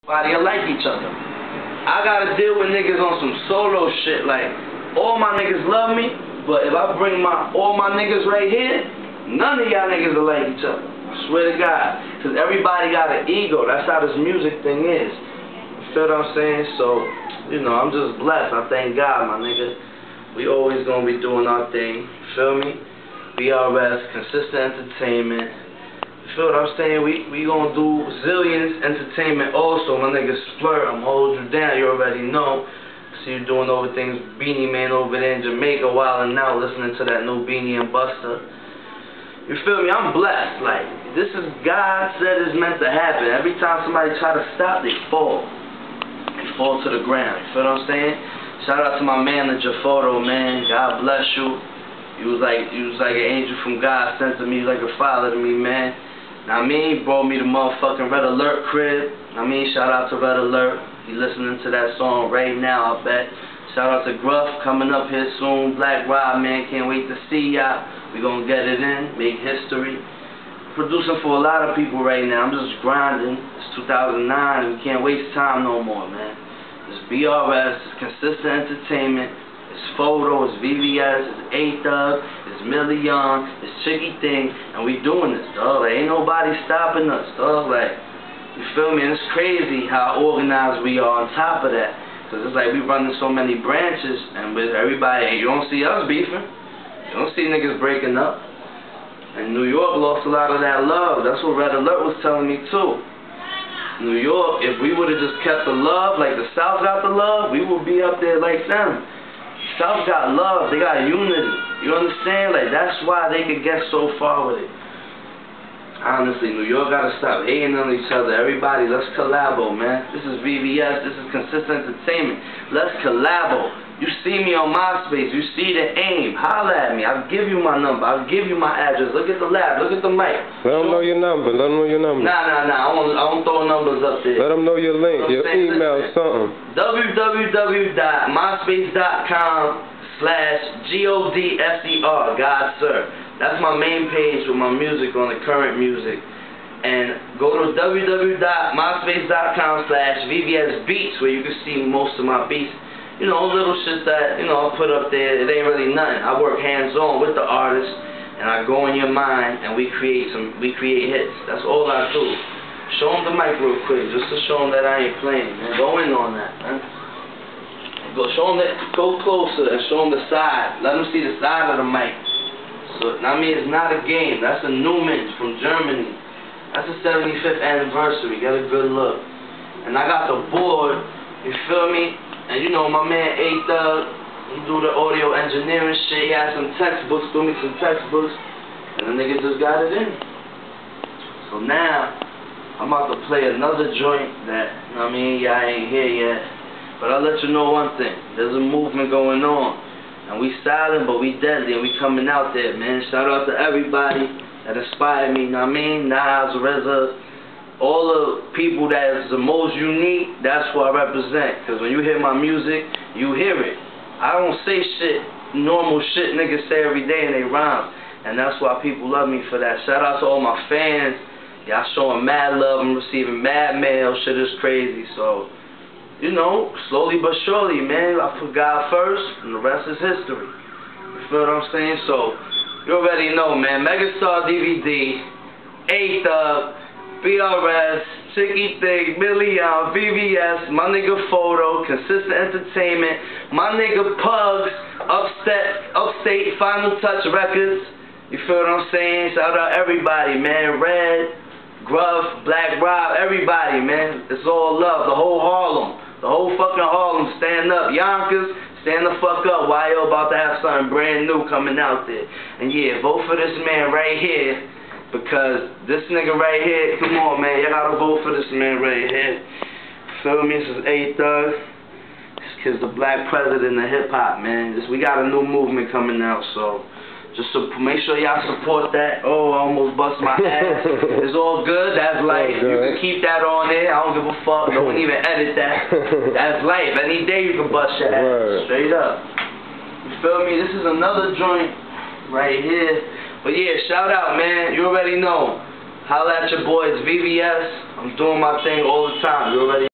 Everybody like each other. I gotta deal with niggas on some solo shit. Like, all my niggas love me, but if I bring all my niggas right here, none of y'all niggas will like each other. I swear to God. Because everybody got an ego. That's how this music thing is. You feel what I'm saying? So, you know, I'm just blessed. I thank God, my nigga. We always gonna be doing our thing. You feel me? BRS, Consistent Entertainment. You feel what I'm saying? We gonna do Zillions Entertainment also, my nigga Splurt. I'm hold you down, you already know. See you doing over things, Beanie Man over there in Jamaica, wildin' out, listening to that new Beanie and Buster. You feel me? I'm blessed. Like, this is God said it's meant to happen. Every time somebody try to stop, they fall. They fall to the ground. You feel what I'm saying? Shout out to my manager, Photo, man. God bless you. You was like an angel from God sent to me. You was like a father to me, man. Now, he brought me the motherfucking Red Alert crib. Shout out to Red Alert. He listening to that song right now, I bet. Shout out to Gruff coming up here soon. Black Rob, man, can't wait to see y'all. We gonna get it in, make history. Producing for a lot of people right now. I'm just grinding. It's 2009 and we can't waste time no more, man. It's BRS, it's Consistent Entertainment, it's Photo, it's VVS, it's A-Thug, it's Million, it's Chicky Thing, and we doing this, dog. Like, ain't nobody stopping us, dog. Like, you feel me? And it's crazy how organized we are on top of that. Because it's like we running so many branches, and with everybody, you don't see us beefing. You don't see niggas breaking up. And New York lost a lot of that love. That's what Red Alert was telling me, too. New York, if we would have just kept the love, like the South got the love, we would be up there like them. South got love, they got unity. You understand? Like, that's why they could get so far with it. Honestly, New York gotta stop hating on each other. Everybody, let's collabo, man. This is VVS, this is Consistent Entertainment. Let's collabo. You see me on MySpace, you see the aim. Holla at me. I'll give you my number. I'll give you my address. Look at the lab. Look at the mic. Let them know your number. Let them know your number. Nah. I don't throw numbers up there. Let them know your link, your email, something. www.myspace.com/GODSER, God Sir. That's my main page with my music on the current music. And go to www.myspace.com/VVSBeats where you can see most of my beats. You know, little shit that, you know, I put up there. It ain't really nothing. I work hands-on with the artist, and I go in your mind, and we create hits. That's all I do. Show them the mic real quick, just to show them that I ain't playing, man. Go in on that, man. Show them that. Go closer and show them the side. Let them see the side of the mic. So, I mean, it's not a game. That's a Newman from Germany. That's the 75th anniversary. Get a good look. And I got the board. You feel me? And you know, my man A-Thug, he do the audio engineering shit. He had some textbooks, threw me some textbooks, and the nigga just got it in. So now, I'm about to play another joint that, you know what I mean, y'all ain't here yet. But I'll let you know one thing. There's a movement going on. And we silent, but we deadly, and we coming out there, man. Shout out to everybody that inspired me, you know what I mean? Nas, RZA, all the people that is the most unique, that's what I represent. Because when you hear my music, you hear it. I don't say shit, normal shit niggas say every day in they rhymes. And that's why people love me for that. Shout out to all my fans. Y'all showing mad love. I'm receiving mad mail. Shit is crazy. So, you know, slowly but surely, man. I put God first, and the rest is history. You feel what I'm saying? So, you already know, man. Megastar DVD, A-Thug, BRS, Chicky Thing, Million, VVS, my nigga Photo, Consistent Entertainment, my nigga Pugs, Upstate, Final Touch Records. You feel what I'm saying? Shout out everybody, man. Red, Gruff, Black Rob, everybody, man. It's all love. The whole Harlem. The whole fucking Harlem. Stand up. Yonkers, stand the fuck up. YO about to have something brand new coming out there. And yeah, vote for this man right here. Because this nigga right here, come on, man, y'all gotta vote for this man right here. Feel me? This is A-Thug. This kid's the black president of hip-hop, man. We got a new movement coming out, so just make sure y'all support that. Oh, I almost bust my ass. It's all good. That's life. You can keep that on there. I don't give a fuck. Don't even edit that. That's life. Any day you can bust your ass. Straight up. You feel me? This is another joint right here. But yeah, shout out, man. You already know. Holla at your boys, VVS. I'm doing my thing all the time. You already